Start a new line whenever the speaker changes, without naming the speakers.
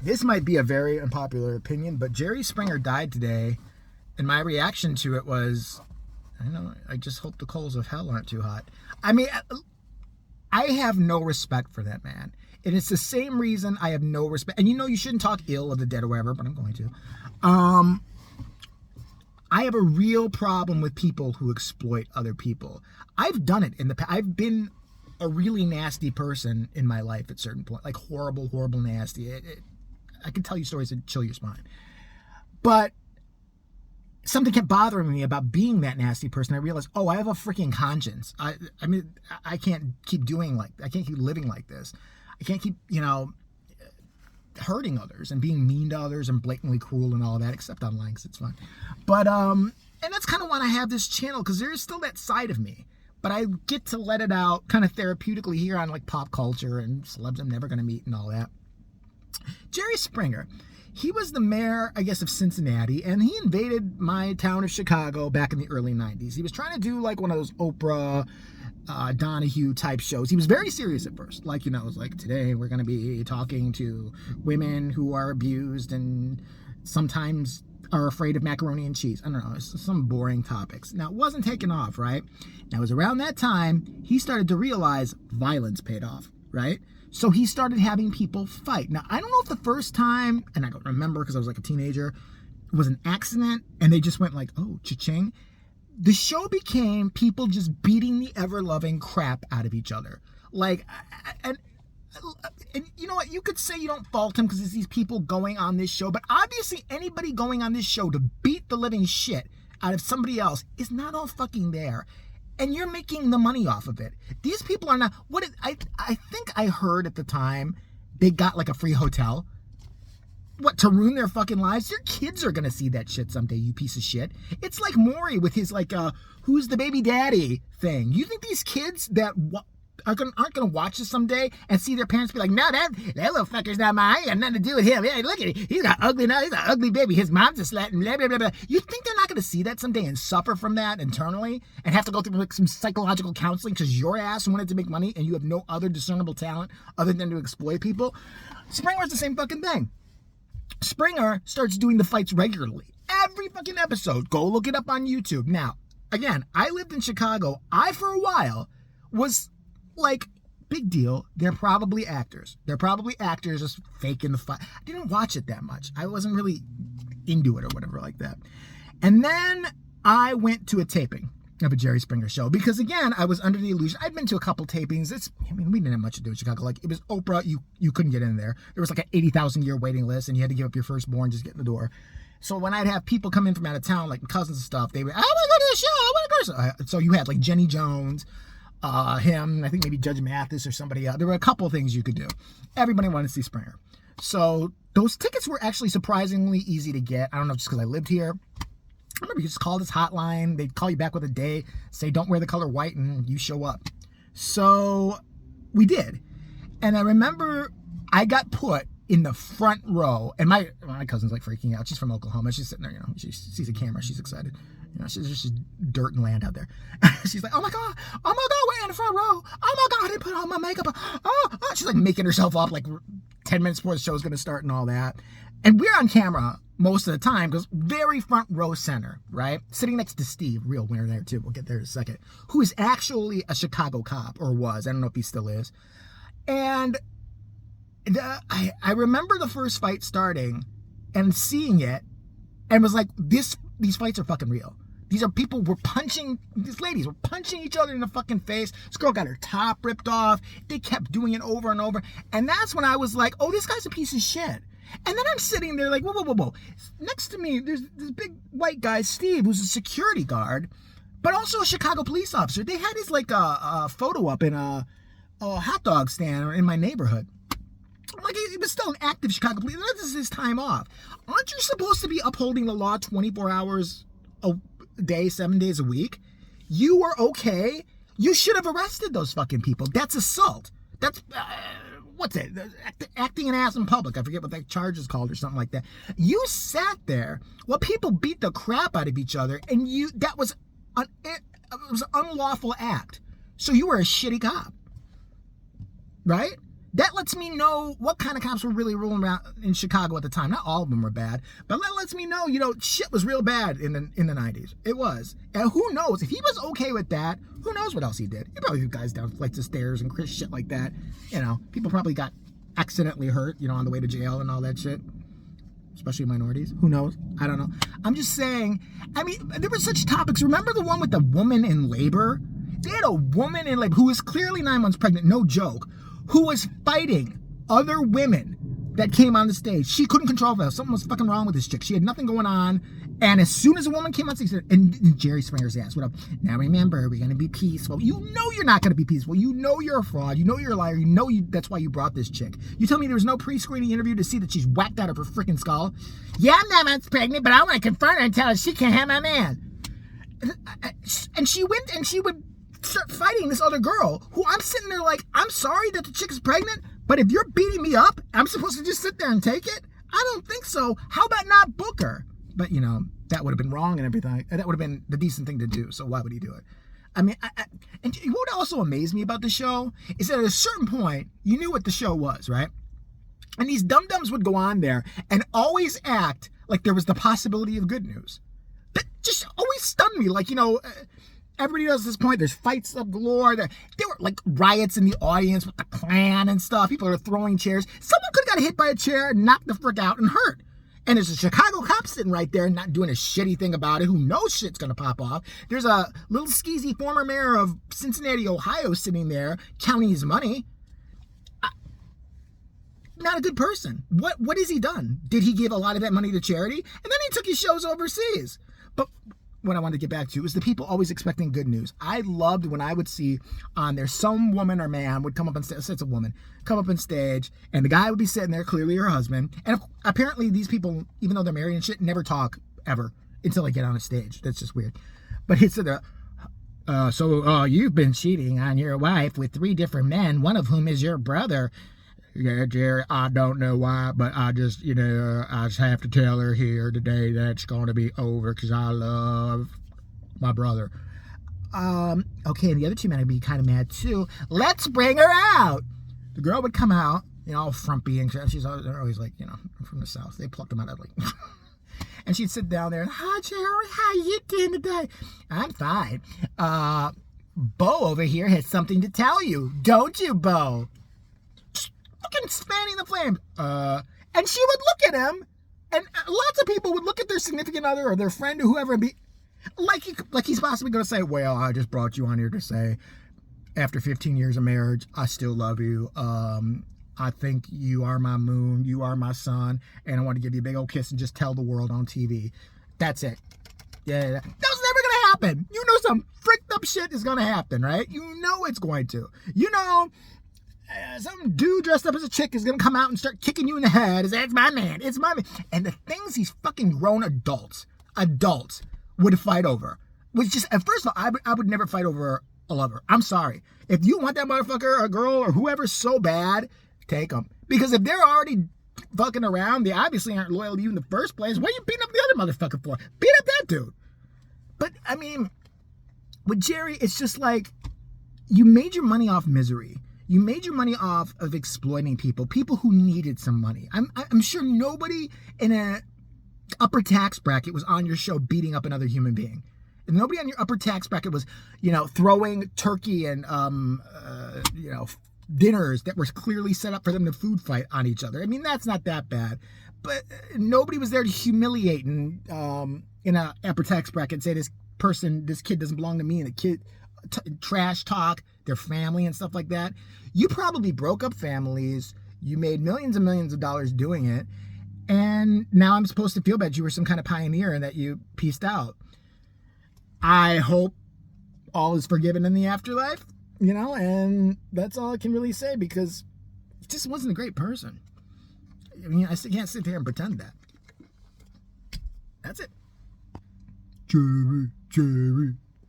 This might be a very unpopular opinion, but Jerry Springer died today, and my reaction to it was, I just hope the coals of hell aren't too hot. I mean, I have no respect for that man. And it's the same reason I have no respect. And you shouldn't talk ill of the dead or whatever, but I'm going to. I have a real problem with people who exploit other people. I've done it in the past. I've been a really nasty person in my life at certain point, like horrible, horrible, nasty. I can tell you stories that chill your spine. But something kept bothering me about being that nasty person. I realized, I have a freaking conscience. I mean, I can't keep I can't keep living like this. I can't keep, hurting others and being mean to others and blatantly cruel and all that, except online because it's fun. But, and that's kind of why I have this channel, because there is still that side of me. But I get to let it out kind of therapeutically here on like pop culture and celebs I'm never going to meet and all that. Jerry Springer, he was the mayor, I guess, of Cincinnati, and he invaded my town of Chicago back in the early 90s. He was trying to do like one of those Oprah, Donahue type shows. He was very serious at first. Like, it was like, today we're going to be talking to women who are abused and sometimes are afraid of macaroni and cheese. I don't know, some boring topics. Now, it wasn't taking off, right? Now, it was around that time he started to realize violence paid off, right? So he started having people fight. Now, I don't know if the first time, and I don't remember because I was like a teenager, it was an accident and they just went like, oh, cha-ching. The show became people just beating the ever-loving crap out of each other. Like, and you know what? You could say you don't fault him because it's these people going on this show, but obviously anybody going on this show to beat the living shit out of somebody else is not all fucking there. And you're making the money off of it. These people are not... I think I heard at the time they got like a free hotel. What, to ruin their fucking lives? Your kids are going to see that shit someday, you piece of shit. It's like Maury with his like, who's the baby daddy thing. You think these kids that aren't going to watch this someday and see their parents be like, no, that little fucker's not mine. I got nothing to do with him. Yeah, look at him. He's got ugly now. He's an ugly baby. His mom's a slut. Blah, blah, blah, blah. You think they're not going to see that someday and suffer from that internally and have to go through like some psychological counseling because your ass wanted to make money and you have no other discernible talent other than to exploit people? Springer's the same fucking thing. Springer starts doing the fights regularly. Every fucking episode. Go look it up on YouTube. Now, again, I lived in Chicago. I, for a while, was like, big deal. They're probably actors. They're probably actors just faking the fight. I didn't watch it that much. I wasn't really into it or whatever like that. And then I went to a taping of a Jerry Springer show because, again, I was under the illusion. I'd been to a couple tapings. We didn't have much to do in Chicago. Like, it was Oprah. You couldn't get in there. There was like an 80,000 year waiting list and you had to give up your firstborn just to get in the door. So when I'd have people come in from out of town, like cousins and stuff, they would, I want to go to the show. I want to go to the show. So you had like Jenny Jones, him, I think maybe Judge Mathis or somebody else. There were a couple of things you could do. Everybody wanted to see Springer. So those tickets were actually surprisingly easy to get. I don't know, just because I lived here. I remember you just call this hotline. They'd call you back with a day, say don't wear the color white, and you show up. So we did. And I remember I got put in the front row. And my cousin's like freaking out. She's from Oklahoma. She's sitting there, she sees a camera. She's excited. She's just dirt and land out there. She's like, oh my God, we're in the front row. Oh my God, I didn't put on my makeup. Oh. She's like making herself up like 10 minutes before the show's going to start and all that. And we're on camera most of the time because very front row center, right? Sitting next to Steve, real winner there too. We'll get there in a second. Who is actually a Chicago cop or was. I don't know if he still is. And I remember the first fight starting and seeing it and was like, these fights are fucking real. These ladies were punching each other in the fucking face. This girl got her top ripped off. They kept doing it over and over. And that's when I was like, oh, this guy's a piece of shit. And then I'm sitting there like, whoa. Next to me, there's this big white guy, Steve, who's a security guard, but also a Chicago police officer. They had his like a photo up in a hot dog stand in my neighborhood. Like, he was still an active Chicago police. This is his time off. Aren't you supposed to be upholding the law 24 hours a day, 7 days a week? You were okay. You should have arrested those fucking people. That's assault. That's, what's it? Acting an ass in public. I forget what that charge is called or something like that. You sat there while people beat the crap out of each other, and that was an unlawful act. So you were a shitty cop. Right? That lets me know what kind of cops were really rolling around in Chicago at the time. Not all of them were bad, but that lets me know, shit was real bad in the 90s. It was. And who knows? If he was okay with that, who knows what else he did? He probably threw guys down flights of stairs and shit like that. People probably got accidentally hurt, on the way to jail and all that shit. Especially minorities. Who knows? I don't know. I'm just saying, there were such topics. Remember the one with the woman in labor? They had a woman in labor who was clearly 9 months pregnant, no joke, who was fighting other women that came on the stage. She couldn't control herself. Something was fucking wrong with this chick. She had nothing going on. And as soon as a woman came on stage, and Jerry Springer's ass, what up? Now remember, we're going to be peaceful. You know you're not going to be peaceful. You know you're a fraud. You know you're a liar. That's why you brought this chick. You tell me there was no pre-screening interview to see that she's whacked out of her freaking skull? Yeah, I'm 9 months pregnant, but I want to confront her and tell her she can't have my man. And she went and she would start fighting this other girl who I'm sitting there like, I'm sorry that the chick is pregnant, but if you're beating me up, I'm supposed to just sit there and take it? I don't think so. How about not book her? But, that would have been wrong and everything. That would have been the decent thing to do. So why would he do it? And what also amazed me about the show is that at a certain point, you knew what the show was, right? And these dum-dums would go on there and always act like there was the possibility of good news. That just always stunned me. Like, everybody knows at this point, there's fights of galore. There were like riots in the audience with the Klan and stuff. People are throwing chairs. Someone could have got hit by a chair and knocked the frick out and hurt. And there's a Chicago cop sitting right there not doing a shitty thing about it, who knows shit's going to pop off. There's a little skeezy former mayor of Cincinnati, Ohio sitting there counting his money. Not a good person. What has he done? Did he give a lot of that money to charity? And then he took his shows overseas. But what I wanted to get back to is the people always expecting good news. I loved when I would see on there some woman or man would come up on stage, it's a woman, come up on stage, and the guy would be sitting there, clearly her husband. And apparently these people, even though they're married and shit, never talk ever until they get on a stage. That's just weird. But he'd sit there, so you've been cheating on your wife with 3 different men, one of whom is your brother. Yeah, Jerry, I don't know why, but I just have to tell her here today that it's going to be over because I love my brother. Okay, and the other 2 men would be kind of mad too. Let's bring her out. The girl would come out, all frumpy, and she's always like, from the South. They plucked them out of like... And she'd sit down there and, hi, Jerry, how you doing today? I'm fine. Bo over here has something to tell you. Don't you, Bo? Fucking spanning the flames. And she would look at him, and lots of people would look at their significant other or their friend or whoever and be like he's possibly going to say, well, I just brought you on here to say, after 15 years of marriage, I still love you. I think you are my moon, you are my sun, and I want to give you a big old kiss and just tell the world on TV. That's it. Yeah. That was never going to happen. Some fricked up shit is going to happen, right? It's going to. Some dude dressed up as a chick is going to come out and start kicking you in the head. It's my man. It's my man. And the things these fucking grown adults would fight over was just, and first of all, I would never fight over a lover. I'm sorry. If you want that motherfucker or girl or whoever so bad, take them. Because if they're already fucking around, they obviously aren't loyal to you in the first place. What are you beating up the other motherfucker for? Beat up that dude. But, with Jerry, it's just like, you made your money off misery. You made your money off of exploiting people who needed some money. I'm sure nobody in an upper tax bracket was on your show beating up another human being. And nobody on your upper tax bracket was, throwing turkey and, dinners that were clearly set up for them to food fight on each other. That's not that bad. But nobody was there to humiliate and in an upper tax bracket and say this kid doesn't belong to me, and the kid trash talk their family and stuff like that. You probably broke up families. You made millions and millions of dollars doing it. And now I'm supposed to feel bad you were some kind of pioneer and that you pieced out. I hope all is forgiven in the afterlife, and that's all I can really say, because he just wasn't a great person. I can't sit here and pretend that. That's it. Jerry.